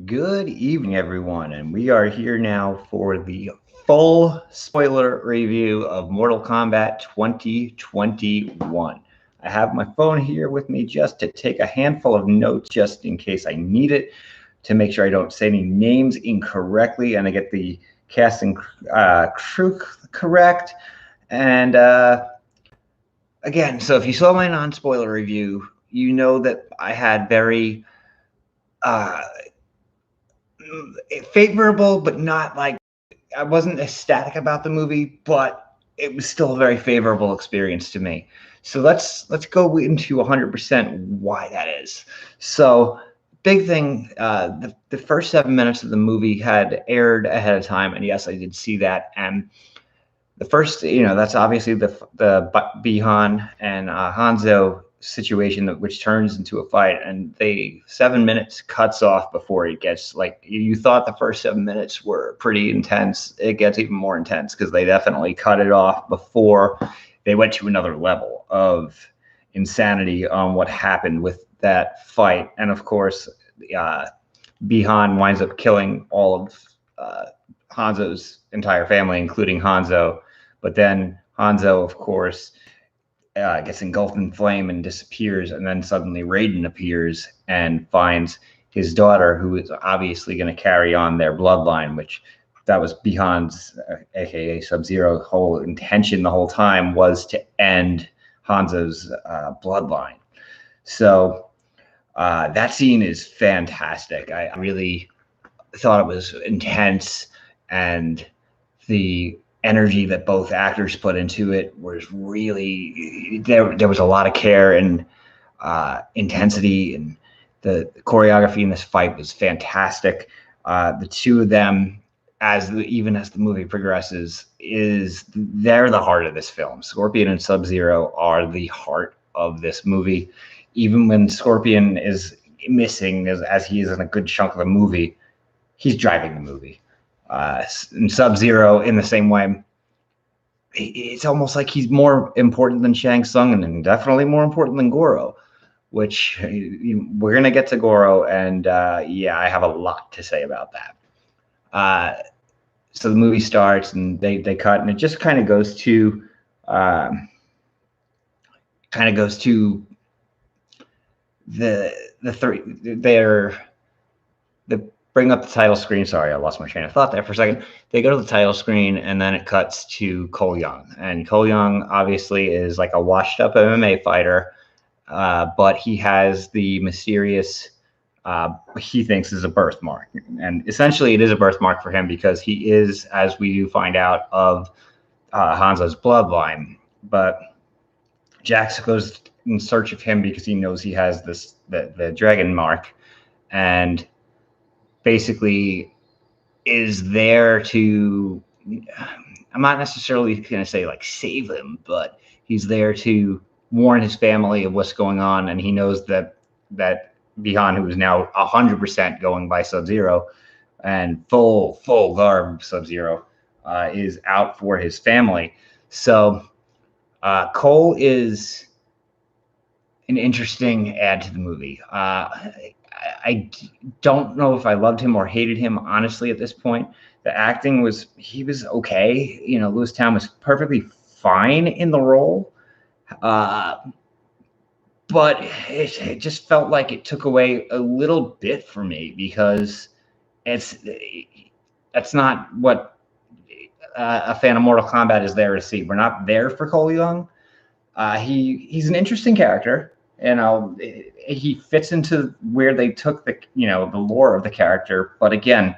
Good evening, everyone, and we are here now for the full spoiler review of Mortal Kombat 2021. I have my phone here with me just to take a handful of notes just in case I need it to make sure I don't say any names incorrectly and I get the cast and crew correct. And again, so if you saw my non spoiler review, you know that I had very uh, favorable, but not like I wasn't ecstatic about the movie, but it was still a very favorable experience to me. So let's go into 100% why that is. So big thing, the first 7 minutes of the movie had aired ahead of time, and yes, I did see that. And the first, that's obviously the Bihan and Hanzo situation which turns into a fight, and they 7 minutes cuts off before it gets like you thought the first 7 minutes were pretty intense. It gets even more intense because they definitely cut it off before they went to another level of insanity on what happened with that fight. And of course, uh, Bihan winds up killing all of Hanzo's entire family, including Hanzo. But then Hanzo, of course, gets engulfed in flame and disappears. And then suddenly Raiden appears and finds his daughter, who is obviously going to carry on their bloodline, which that was Bihan's, aka Sub-Zero, whole intention the whole time was to end Hanzo's bloodline. So that scene is fantastic. I really thought it was intense, and the energy that both actors put into it was really there was a lot of care and intensity, and the choreography in this fight was fantastic. The two of them, even as the movie progresses, they're the heart of this film. Scorpion and Sub-Zero are the heart of this movie. Even when Scorpion is missing, as he is in a good chunk of the movie, he's driving the movie. And Sub-Zero, in the same way, it's almost like he's more important than Shang Tsung and definitely more important than Goro, which we're going to get to Goro. And yeah, I have a lot to say about that. So the movie starts and they cut, and it just kind of goes to the three. The bring up the title screen. Sorry, I lost my train of thought there for a second. They go to the title screen, and then it cuts to Cole Young. And Cole Young obviously is like a washed-up MMA fighter, but he has the mysterious, he thinks is a birthmark. And essentially it is a birthmark for him because he is, as we do find out, of Hanzo's bloodline. But Jax goes in search of him because he knows he has the dragon mark, and basically is there to, I'm not necessarily going to say like save him, but he's there to warn his family of what's going on. And he knows that Bihan, who is now 100% going by Sub-Zero and full garb Sub-Zero, is out for his family. So Cole is an interesting add to the movie. I don't know if I loved him or hated him, honestly, at this point. The acting he was okay. Louis Town was perfectly fine in the role. But it just felt like it took away a little bit for me because that's not what a fan of Mortal Kombat is there to see. We're not there for Cole Young. He's an interesting character. He fits into where they took the lore of the character. But again,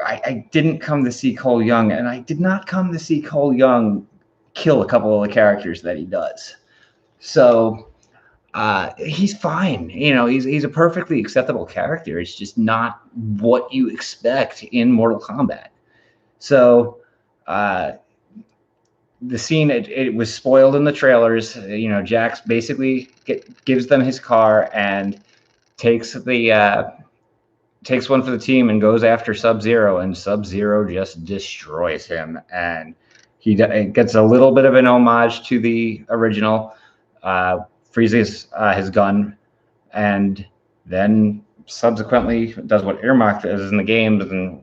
I didn't come to see Cole Young, and I did not come to see Cole Young kill a couple of the characters that he does. So he's fine. He's a perfectly acceptable character. It's just not what you expect in Mortal Kombat. So the scene, it was spoiled in the trailers. Jax basically gives them his car and takes one for the team and goes after Sub-Zero, and Sub-Zero just destroys him. And he gets a little bit of an homage to the original, freezes his gun, and then subsequently does what Ermac does in the game and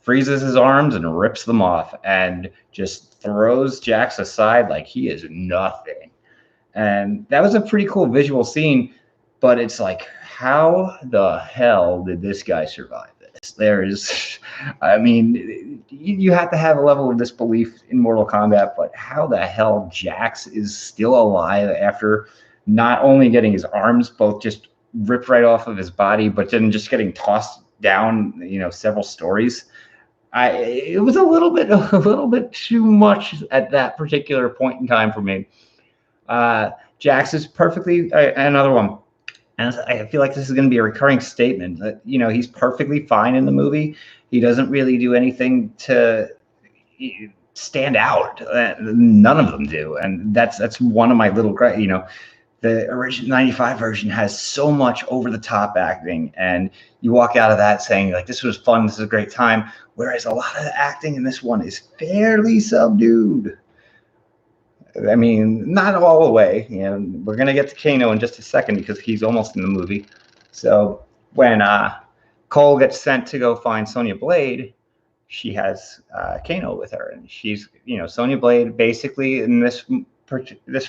freezes his arms and rips them off and just throws Jax aside like he is nothing. And that was a pretty cool visual scene, but it's like, how the hell did this guy survive this? There is, I mean, you have to have a level of disbelief in Mortal Kombat, but how the hell Jax is still alive after not only getting his arms both just ripped right off of his body, but then just getting tossed down, several stories. It was a little bit too much at that particular point in time for me. Jax is perfectly another one. And I feel like this is going to be a recurring statement that, he's perfectly fine in the movie. He doesn't really do anything to stand out. None of them do. And that's one of my little, the original 95 version has so much over the top acting, and you walk out of that saying like, this was fun. This is a great time. Whereas a lot of the acting in this one is fairly subdued. I mean, not all the way. We're going to get to Kano in just a second because he's almost in the movie. So when Cole gets sent to go find Sonya Blade, she has Kano with her. And she's, Sonya Blade basically in this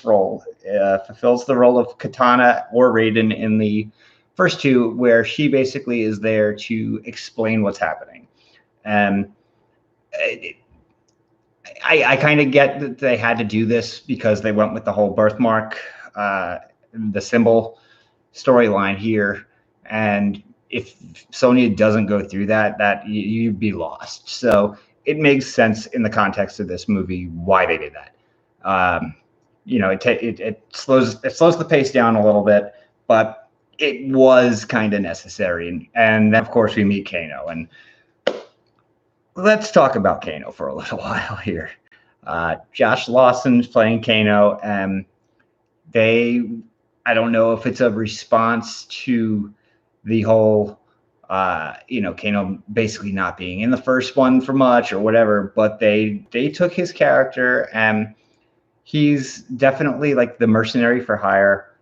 role fulfills the role of Katana or Raiden in the first two, where she basically is there to explain what's happening. And I kind of get that they had to do this because they went with the whole birthmark, the symbol storyline here. And if Sonya doesn't go through that you'd be lost. So it makes sense in the context of this movie why they did that. It slows the pace down a little bit, but it was kind of necessary. And then, of course, we meet Kano. And let's talk about Kano for a little while here. Josh Lawson's playing Kano, and I don't know if it's a response to the whole, Kano basically not being in the first one for much or whatever, but they took his character, and he's definitely like the mercenary for hire,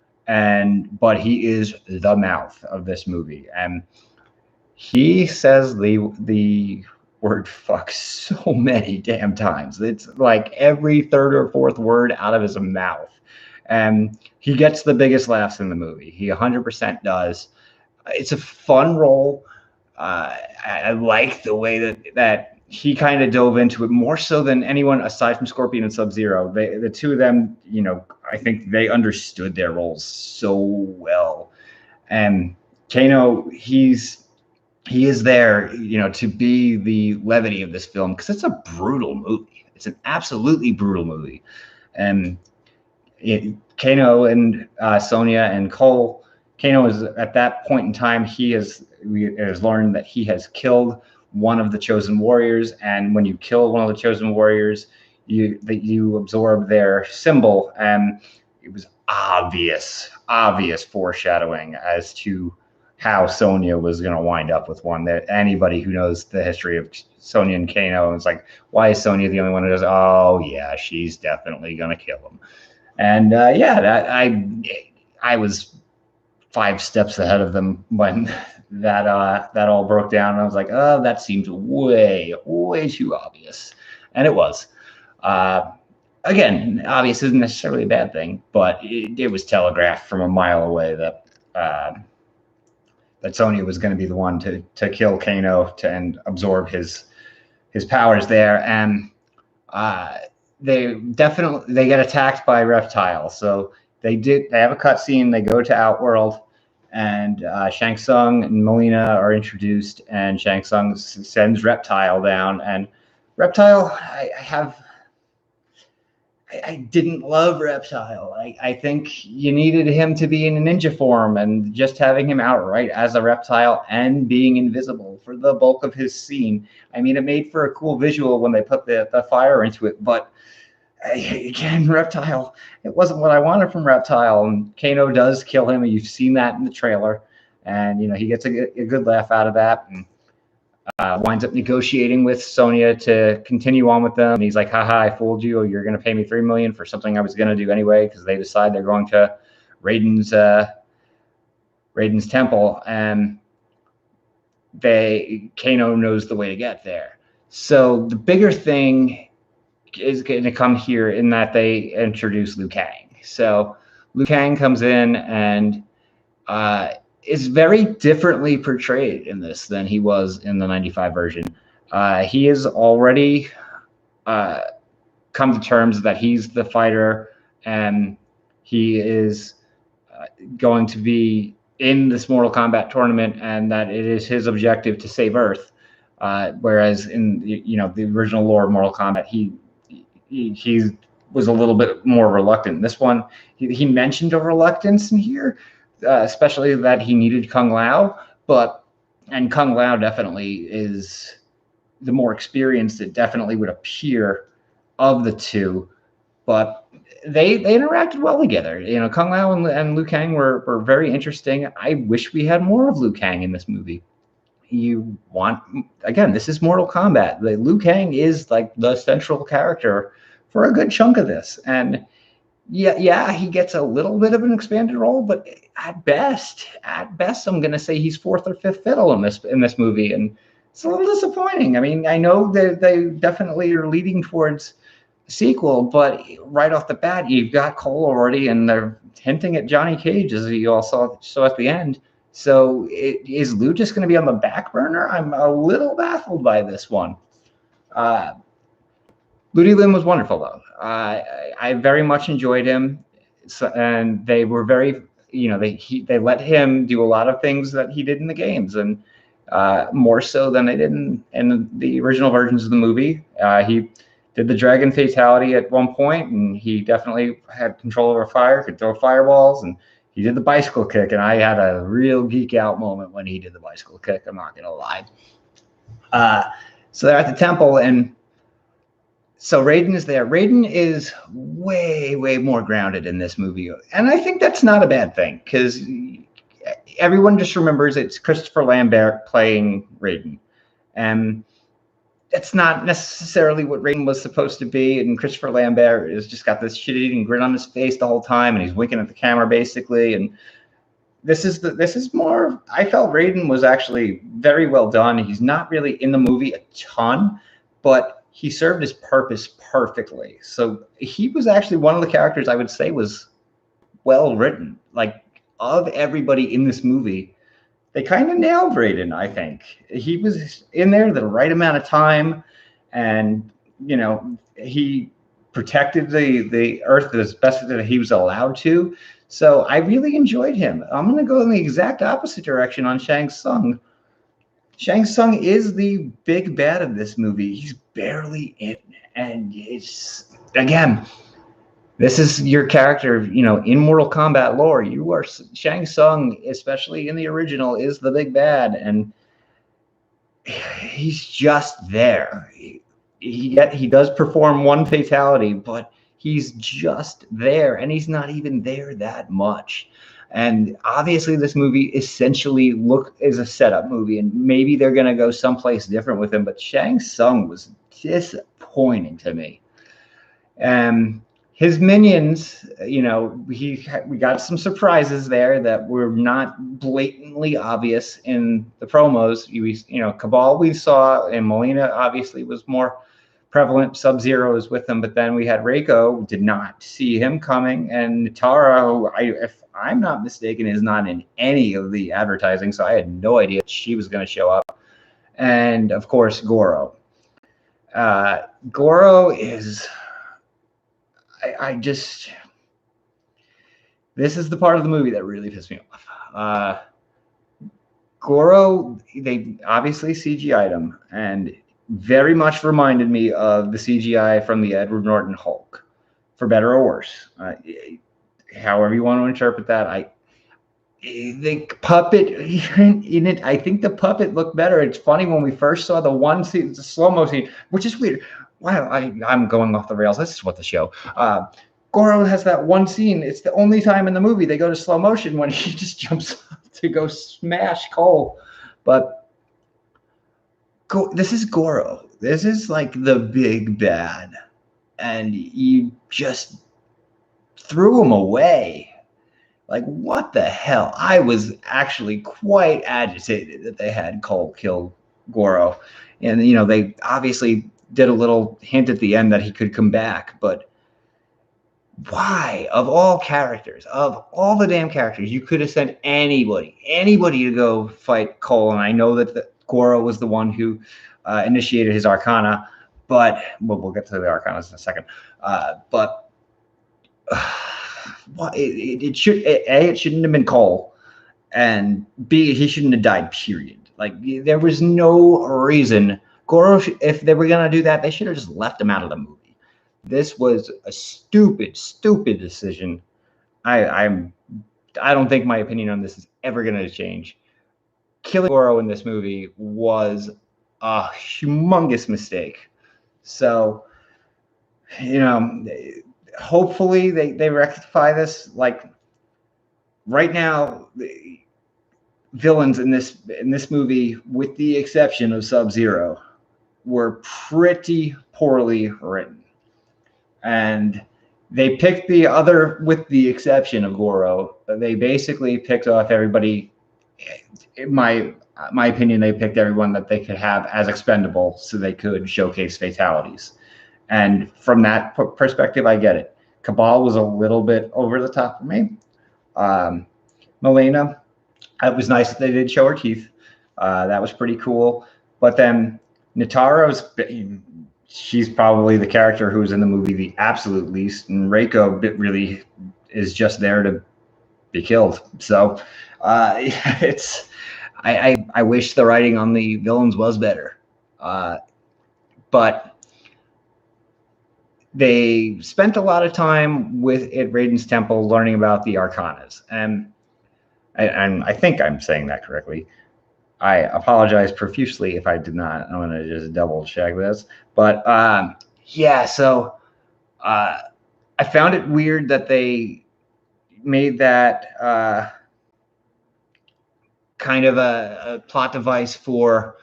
but he is the mouth of this movie, and he says the word fuck so many damn times. It's like every third or fourth word out of his mouth. And he gets the biggest laughs in the movie. He 100% does. It's a fun role. I like the way that he kind of dove into it more so than anyone aside from Scorpion and Sub-Zero. The two of them, I think they understood their roles so well. And Kano, he is there, to be the levity of this film because it's a brutal movie. It's an absolutely brutal movie. And Kano and Sonya and Cole, Kano is at that point in time, he has learned that he has killed one of the chosen warriors. And when you kill one of the chosen warriors, you absorb their symbol. And it was obvious foreshadowing as to how Sonya was going to wind up with one. That anybody who knows the history of Sonya and Kano is like, why is Sonya the only one who does? Oh yeah, she's definitely going to kill him. And I was 5 steps ahead of them when that all broke down. And I was like, oh, that seems way too obvious, and it was. Again, obvious isn't necessarily a bad thing, but it was telegraphed from a mile away that Sonya was going to be the one to kill Kano and absorb his powers there. And they get attacked by Reptile. So they have a cutscene. They go to Outworld, and Shang Tsung and Melina are introduced, and Shang Tsung sends Reptile down. And Reptile, I didn't love Reptile. I think you needed him to be in a ninja form, and just having him outright as a reptile and being invisible for the bulk of his scene. I mean, it made for a cool visual when they put the fire into it, but again, Reptile, it wasn't what I wanted from Reptile. And Kano does kill him, and you've seen that in the trailer, and he gets a good laugh out of that. And winds up negotiating with Sonya to continue on with them. And he's like, haha, I fooled you. You're going to pay me $3 million for something I was going to do anyway, because they decide they're going to Raiden's temple. And Kano knows the way to get there. So the bigger thing is going to come here in that they introduce Liu Kang. So Liu Kang comes in and is very differently portrayed in this than he was in the 95 version. He is already come to terms that he's the fighter and he is going to be in this Mortal Kombat tournament and that it is his objective to save Earth. Whereas in the original lore of Mortal Kombat, he was a little bit more reluctant. This one, he mentioned a reluctance in here, especially that he needed Kung Lao, and Kung Lao definitely is the more experienced. It definitely would appear of the two, but they interacted well together. Kung Lao and Liu Kang were very interesting. I wish we had more of Liu Kang in this movie. This is Mortal Kombat. Liu Kang is like the central character for a good chunk of this, and yeah, he gets a little bit of an expanded role, but at best, I'm going to say he's fourth or fifth fiddle in this movie, and it's a little disappointing. I mean, I know that they definitely are leading towards a sequel, but right off the bat, you've got Cole already, and they're hinting at Johnny Cage, as you all saw at the end. So is Lou just going to be on the back burner? I'm a little baffled by this one. Ludi Lim was wonderful, though. I very much enjoyed him, and they were very, they let him do a lot of things that he did in the games, and more so than they did in the original versions of the movie. He did the dragon fatality at one point, and he definitely had control over fire, could throw fireballs, and he did the bicycle kick, and I had a real geek out moment when he did the bicycle kick. I'm not going to lie. So they're at the temple, and so Raiden is there. Raiden is way, way more grounded in this movie. And I think that's not a bad thing, because everyone just remembers it's Christopher Lambert playing Raiden. And that's not necessarily what Raiden was supposed to be. And Christopher Lambert has just got this shit-eating grin on his face the whole time, and he's winking at the camera, basically. And this is more, I felt Raiden was actually very well done. He's not really in the movie a ton, but he served his purpose perfectly. So he was actually one of the characters I would say was well written. Like, of everybody in this movie, they kind of nailed Raiden, I think. He was in there the right amount of time, and he protected the Earth as best that he was allowed to. So I really enjoyed him. I'm going to go in the exact opposite direction on Shang Tsung. Shang Tsung is the big bad of this movie. He's barely in, and it's, again, this is your character, in Mortal Kombat lore. You are Shang Tsung, especially in the original, is the big bad, and he's just there. He does perform one fatality, but he's just there, and he's not even there that much. And obviously, this movie essentially is a setup movie, and maybe they're going to go someplace different with him. But Shang Tsung was disappointing to me. His minions, we got some surprises there that were not blatantly obvious in the promos. Cabal we saw, and Molina obviously was more prevalent. Sub-Zero is with them, but then we had Reiko, did not see him coming, and Tara, who if I'm not mistaken, is not in any of the advertising, so I had no idea she was going to show up. And of course, Goro. Goro is, this is the part of the movie that really pissed me off. Goro, they obviously CGI'd him, and very much reminded me of the CGI from the Edward Norton Hulk, for better or worse. However you want to interpret that, the puppet in it, I think the puppet looked better. It's funny, when we first saw the one scene, the slow-mo scene, which is weird. Wow, I'm going off the rails. This is what the show. Goro has that one scene. It's the only time in the movie they go to slow motion, when he just jumps up to go smash Cole. But this is Goro. This is like the big bad, and you just threw him away. Like, what the hell? I was actually quite agitated that they had Cole kill Goro. And, they obviously did a little hint at the end that he could come back, but why? Of all characters, of all the damn characters, you could have sent anybody to go fight Cole. And I know that Goro was the one who initiated his Arcana, but we'll get to the Arcanas in a second. But it shouldn't have been Cole, and B, he shouldn't have died. Period. Like, there was no reason. Goro, if they were gonna do that, they should have just left him out of the movie. This was a stupid decision. I don't think my opinion on this is ever going to change. Killing Goro in this movie was a humongous mistake. So, hopefully they rectify this. Like, right now, the villains in this movie, with the exception of Sub-Zero, were pretty poorly written. And they picked the other, with the exception of Goro, they basically picked off everybody. In my opinion, they picked everyone that they could have as expendable so they could showcase fatalities. And from that perspective, I get it. Cabal was a little bit over the top for me. Melina, it was nice that they did show her teeth. That was pretty cool. But then Nitaro's, she's probably the character who's in the movie the absolute least, and Reiko really is just there to be killed. So it's I wish the writing on the villains was better, but they spent a lot of time at Raiden's Temple learning about the Arcanas, and I think I'm saying that correctly. I apologize profusely if I did not. I'm going to just double check this. But yeah, so I found it weird that they made that kind of a plot device for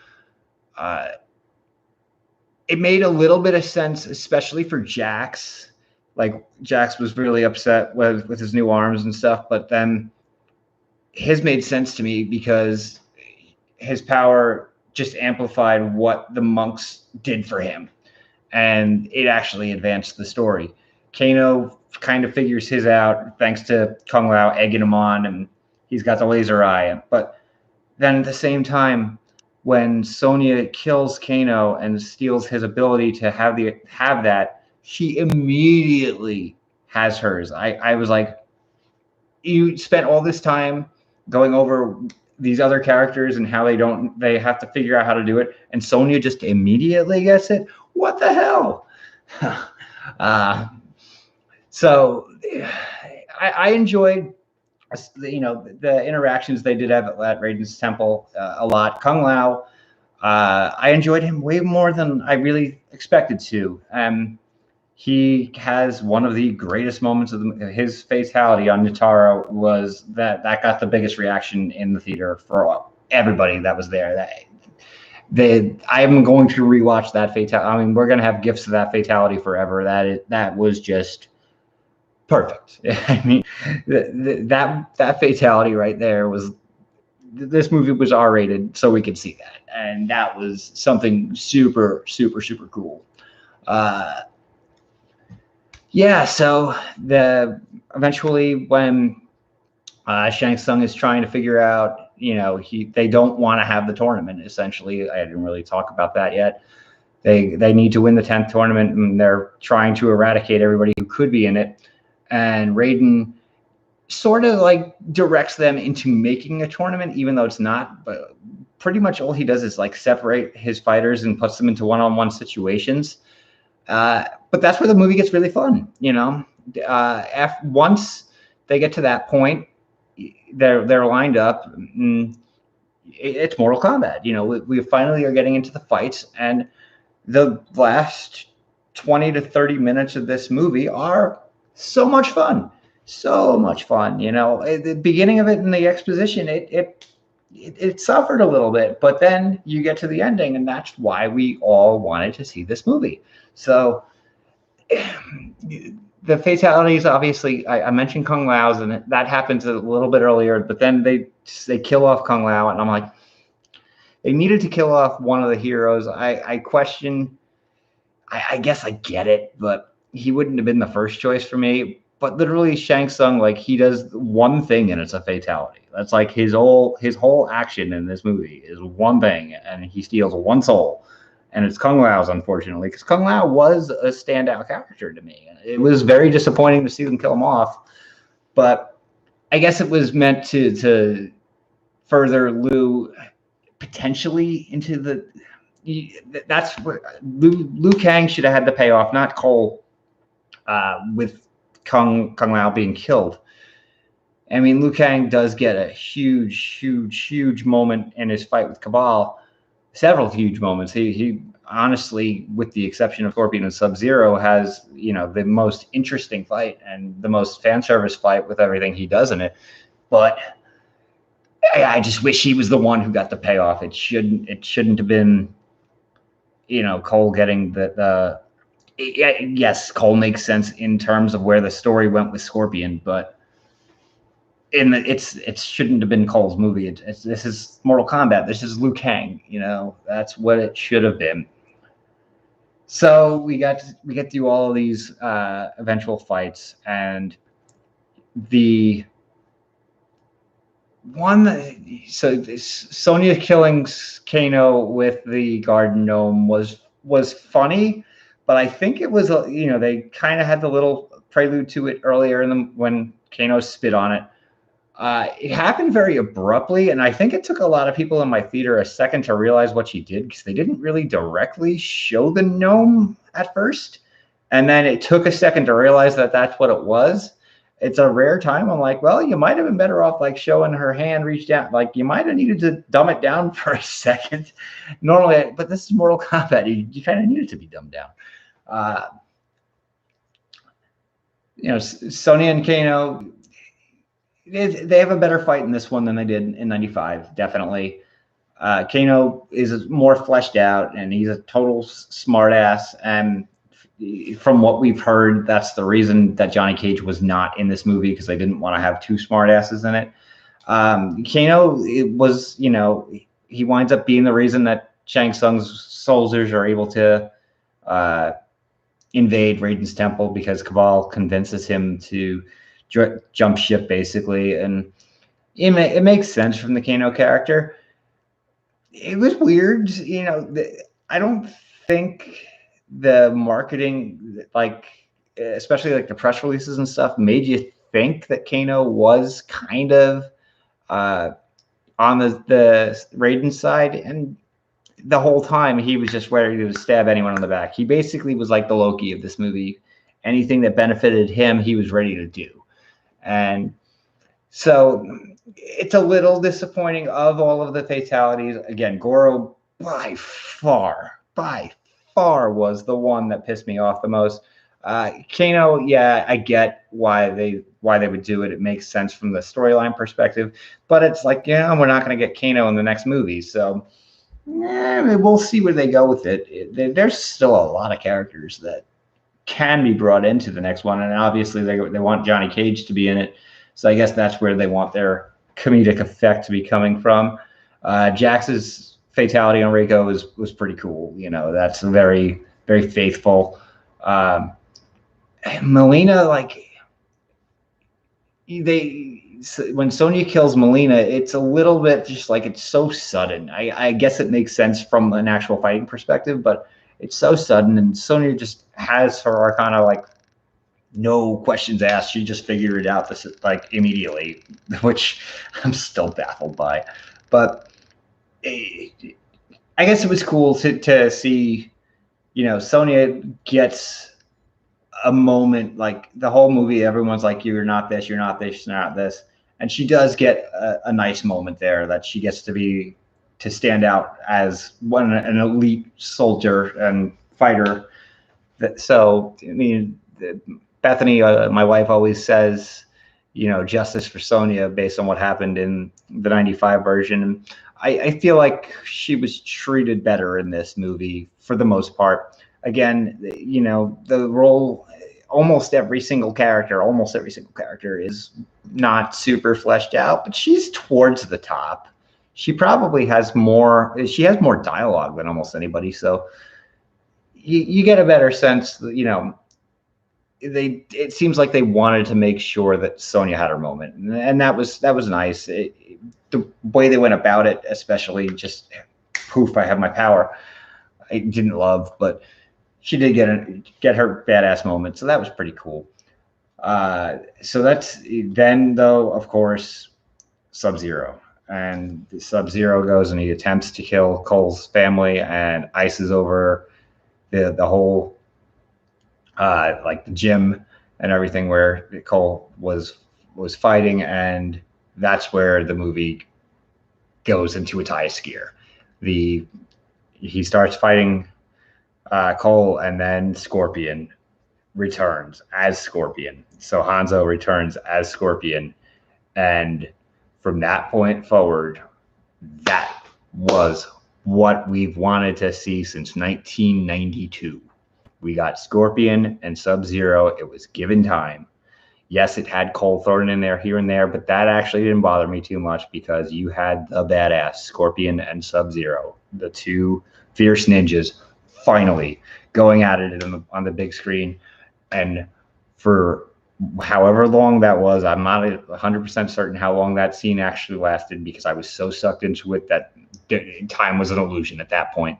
it made a little bit of sense, especially for Jax. Like, Jax was really upset with his new arms and stuff, but then his made sense to me because his power just amplified what the monks did for him, and it actually advanced the story. Kano kind of figures his out thanks to Kung Lao egging him on, and he's got the laser eye. But then at the same time, when Sonya kills Kano and steals his ability to have that, she immediately has hers. I was like, you spent all this time going over these other characters and how they have to figure out how to do it, and Sonya just immediately gets it. What the hell? So I enjoyed, the interactions they did have at Raiden's Temple a lot. Kung Lao, I enjoyed him way more than I really expected to. He has one of the greatest moments of his fatality on Nitaro was that got the biggest reaction in the theater for everybody that was there. I'm going to rewatch that fatality. I mean, we're going to have gifts of that fatality forever. That was just perfect. I mean, that fatality right there was. This movie was R-rated, so we could see that, and that was something super, super, super cool. Yeah, so eventually when Shang Tsung is trying to figure out, they don't want to have the tournament. Essentially, I didn't really talk about that yet. They need to win the 10th tournament, and they're trying to eradicate everybody who could be in it. And Raiden sort of like directs them into making a tournament, even though it's not. But pretty much all he does is like separate his fighters and puts them into one-on-one situations. But that's where the movie gets really fun, once they get to that point, they're lined up. It's Mortal Kombat. We finally are getting into the fights, and the last 20 to 30 minutes of this movie are so much fun. So much fun. At the beginning of it in the exposition, it suffered a little bit, but then you get to the ending, and that's why we all wanted to see this movie. So the fatalities, obviously, I mentioned Kung Lao's, and that happens a little bit earlier, but then they kill off Kung Lao, and I'm like, they needed to kill off one of the heroes. I question. I guess I get it, but he wouldn't have been the first choice for me. But literally, Shang Tsung, like, he does one thing and it's a fatality. That's like his whole action in this movie is one thing, and he steals one soul, and it's Kung Lao's, unfortunately, because Kung Lao was a standout character to me. It was very disappointing to see them kill him off, but I guess it was meant to further Liu potentially into the. That's where Liu Kang should have had the payoff, not Cole, with Kung Lao being killed. I mean, Liu Kang does get a huge moment in his fight with Cabal. Several huge moments. He honestly, with the exception of Scorpion and Sub-Zero, has, the most interesting fight and the most fan service fight with everything he does in it. But I just wish he was the one who got the payoff. It shouldn't have been, Cole getting the yes, Cole makes sense in terms of where the story went with Scorpion, but it shouldn't have been Cole's movie. This is Mortal Kombat. This is Liu Kang. That's what it should have been. So we get through all of these eventual fights, and the one. So Sonya killing Kano with the garden gnome was funny, but I think it was they kind of had the little prelude to it earlier when Kano spit on it. It happened very abruptly, and I think it took a lot of people in my theater a second to realize what she did, because they didn't really directly show the gnome at first, and then it took a second to realize that that's what it was. It's a rare time. I'm like, well, you might have been better off like showing her hand reach down. Like, you might have needed to dumb it down for a second. Normally, but this is Mortal Kombat. You kind of need it to be dumbed down. Sonya and Kano, they have a better fight in this one than they did in 95, definitely. Kano is more fleshed out, and he's a total smartass. And from what we've heard, that's the reason that Johnny Cage was not in this movie, because they didn't want to have two smartasses in it. Kano, it was, he winds up being the reason that Shang Tsung's soldiers are able to invade Raiden's temple, because Cabal convinces him to jump ship, basically. And it makes sense from the Kano character. It was weird, I don't think the marketing, like, especially like the press releases and stuff, made you think that Kano was kind of on the Raiden side, and the whole time he was just ready to stab anyone on the back. He basically was like the Loki of this movie. Anything that benefited him, he was ready to do. And so it's a little disappointing of all of the fatalities. Again, Goro by far was the one that pissed me off the most. Kano, yeah, I get why they would do it. It makes sense from the storyline perspective, but it's like, we're not going to get Kano in the next movie, so we'll see where they go with it. There's still a lot of characters that can be brought into the next one, and obviously they want Johnny Cage to be in it, so I guess that's where they want their comedic effect to be coming from. Jax's fatality on Reiko was pretty cool. That's very, very faithful. Melina, like, when Sonya kills Melina, it's a little bit just like, it's so sudden. I guess it makes sense from an actual fighting perspective, but it's so sudden, and Sonya just has her Arcana, like, no questions asked. She just figured it out immediately, which I'm still baffled by. But I guess it was cool to see, Sonya gets a moment. Like, the whole movie, everyone's like, you're not this, you're not this, you're not this. And she does get a nice moment there, that she gets to stand out as an elite soldier and fighter. So, I mean, Bethany, my wife, always says, justice for Sonya based on what happened in the 95 version. And I feel like she was treated better in this movie for the most part. Again, the role almost every single character is not super fleshed out, but she's towards the top. She probably has more. She has more dialogue than almost anybody. So you get a better sense that, it seems like they wanted to make sure that Sonya had her moment, and that was nice. The way they went about it, especially just poof, I have my power. I didn't love, but she did get her badass moment, so that was pretty cool. So that's then, though, of course, Sub-Zero. And Sub-Zero goes and he attempts to kill Cole's family and ices over the whole like the gym and everything where Cole was fighting, and that's where the movie goes into its highest gear. He starts fighting Cole, and then Scorpion returns as Scorpion. So Hanzo returns as Scorpion, and from that point forward, that was what we've wanted to see since 1992. We got Scorpion and Sub-Zero. It was given time. Yes, it had Cole thrown in there here and there, but that actually didn't bother me too much because you had the badass Scorpion and Sub-Zero, the two fierce ninjas, finally going at it on the big screen. And for however long that was, I'm not 100% certain how long that scene actually lasted because I was so sucked into it that time was an illusion at that point.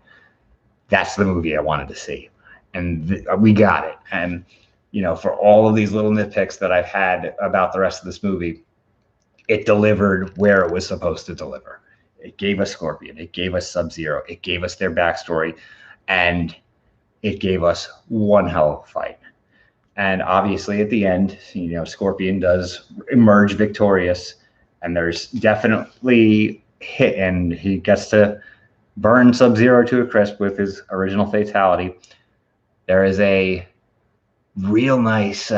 That's the movie I wanted to see. And we got it. And, for all of these little nitpicks that I've had about the rest of this movie, it delivered where it was supposed to deliver. It gave us Scorpion. It gave us Sub-Zero. It gave us their backstory. And it gave us one hell of a fight. And obviously at the end, Scorpion does emerge victorious, and there's definitely hit, and he gets to burn Sub-Zero to a crisp with his original fatality. There is a real nice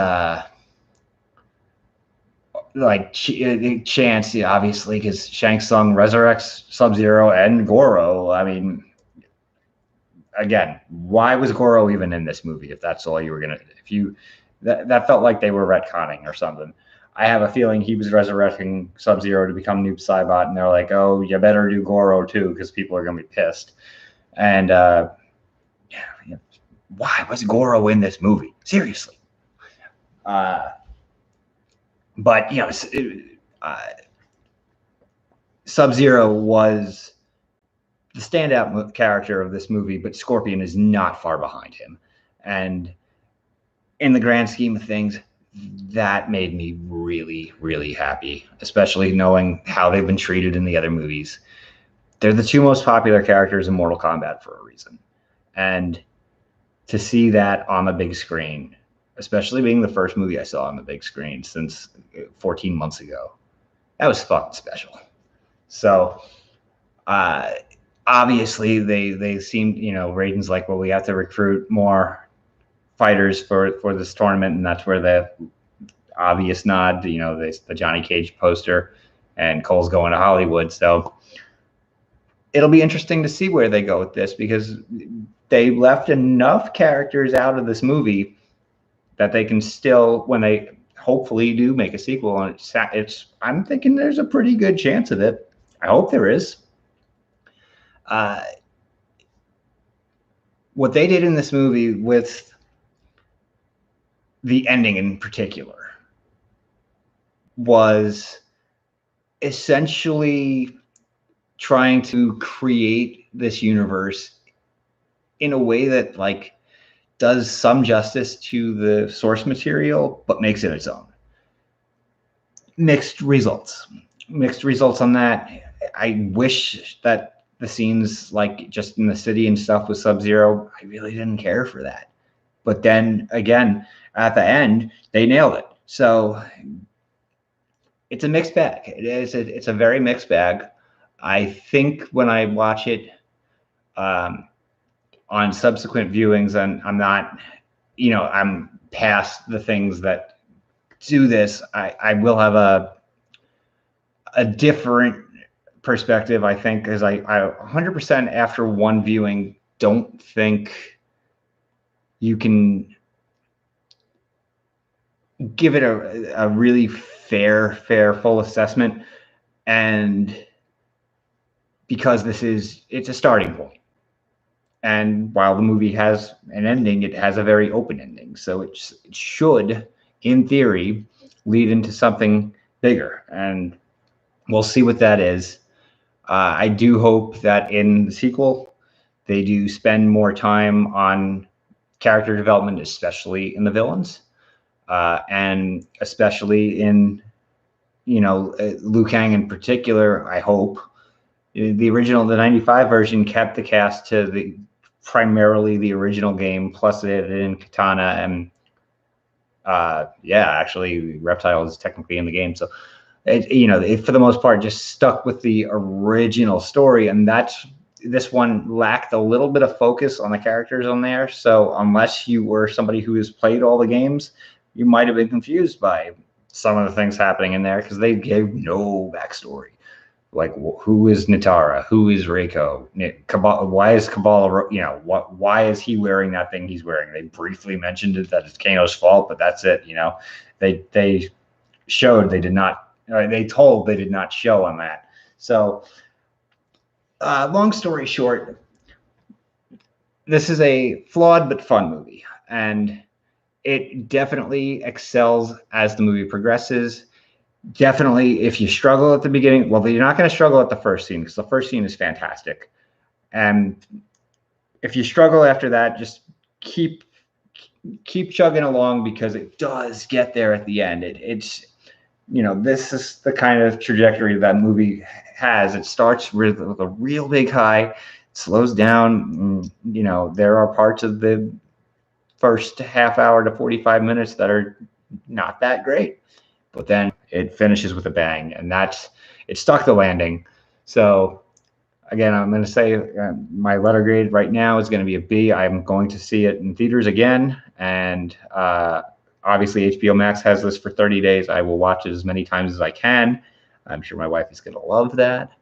chance, obviously, because Shang Tsung resurrects Sub-Zero and Goro. I mean, again, why was Goro even in this movie if that's all you were gonna? That felt like they were retconning or something. I have a feeling he was resurrecting Sub-Zero to become Noob Saibot, and they're like, "Oh, you better do Goro too, because people are gonna be pissed." And why was Goro in this movie? Seriously. But Sub-Zero was the standout character of this movie, but Scorpion is not far behind him. And in the grand scheme of things, that made me really, really happy, especially knowing how they've been treated in the other movies. They're the two most popular characters in Mortal Kombat for a reason. And to see that on the big screen, especially being the first movie I saw on the big screen since 14 months ago, that was fucking special. So, obviously they seemed, Raiden's like, well, we have to recruit more fighters for this tournament, and that's where the obvious nod, the Johnny Cage poster, and Cole's going to Hollywood. So it'll be interesting to see where they go with this, because they left enough characters out of this movie that they can still, when they hopefully do make a sequel, and I'm thinking there's a pretty good chance of it. I hope there is. What they did in this movie with the ending in particular was essentially trying to create this universe in a way that does some justice to the source material, but makes it its own. Mixed results on that. I wish that the scenes just in the city and stuff with Sub-Zero, I really didn't care for that. But then again, at the end, they nailed it. So it's a mixed bag. It's a very mixed bag. I think when I watch it on subsequent viewings, and I'm not, I'm past the things that do this, I will have a different perspective, I think, because I 100% after one viewing don't think you can give it a really fair, full assessment. And because it's a starting point. And while the movie has an ending, it has a very open ending. So it should, in theory, lead into something bigger. And we'll see what that is. I do hope that in the sequel, they do spend more time on character development, especially in the villains, and especially in, Liu Kang in particular. I hope the '95 version kept the cast to primarily the original game, plus it added in Katana, and actually Reptile is technically in the game. So it for the most part just stuck with the original story, and this one lacked a little bit of focus on the characters on there. So unless you were somebody who has played all the games, you might have been confused by some of the things happening in there, because they gave no backstory. Like, who is Nitara? Who is Reiko? Why is Kabbalah? Why is he wearing that thing he's wearing? They briefly mentioned it, that it's Kano's fault, but that's it. They showed they did not. They told they did not show on that. So, long story short, this is a flawed but fun movie, and it definitely excels as the movie progresses. Definitely, if you struggle at the beginning, well, you're not going to struggle at the first scene, because the first scene is fantastic. And if you struggle after that, just keep chugging along, because it does get there at the end. It's this is the kind of trajectory that movie has. It starts with a real big high, slows down. There are parts of the first half hour to 45 minutes that are not that great, but then it finishes with a bang, and it stuck the landing. So again, I'm going to say my letter grade right now is going to be a B. I'm going to see it in theaters again, and obviously HBO Max has this for 30 days. I will watch it as many times as I can. I'm sure my wife is going to love that.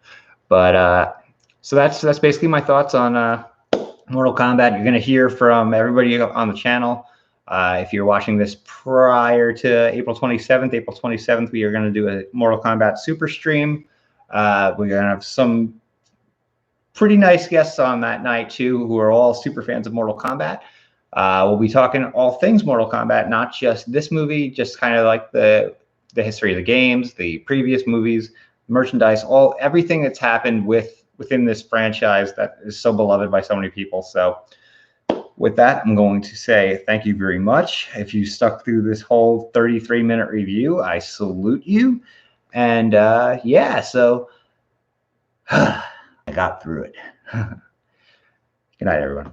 But so that's basically my thoughts on Mortal Kombat. You're going to hear from everybody on the channel. If you're watching this prior to April 27th, we are going to do a Mortal Kombat Super Stream. We're going to have some pretty nice guests on that night too, who are all super fans of Mortal Kombat. We'll be talking all things Mortal Kombat, not just this movie, just kind of like the history of the games, the previous movies, merchandise, everything that's happened within this franchise that is so beloved by so many people. So with that, I'm going to say thank you very much. If you stuck through this whole 33-minute review, I salute you. And so I got through it. Good night, everyone.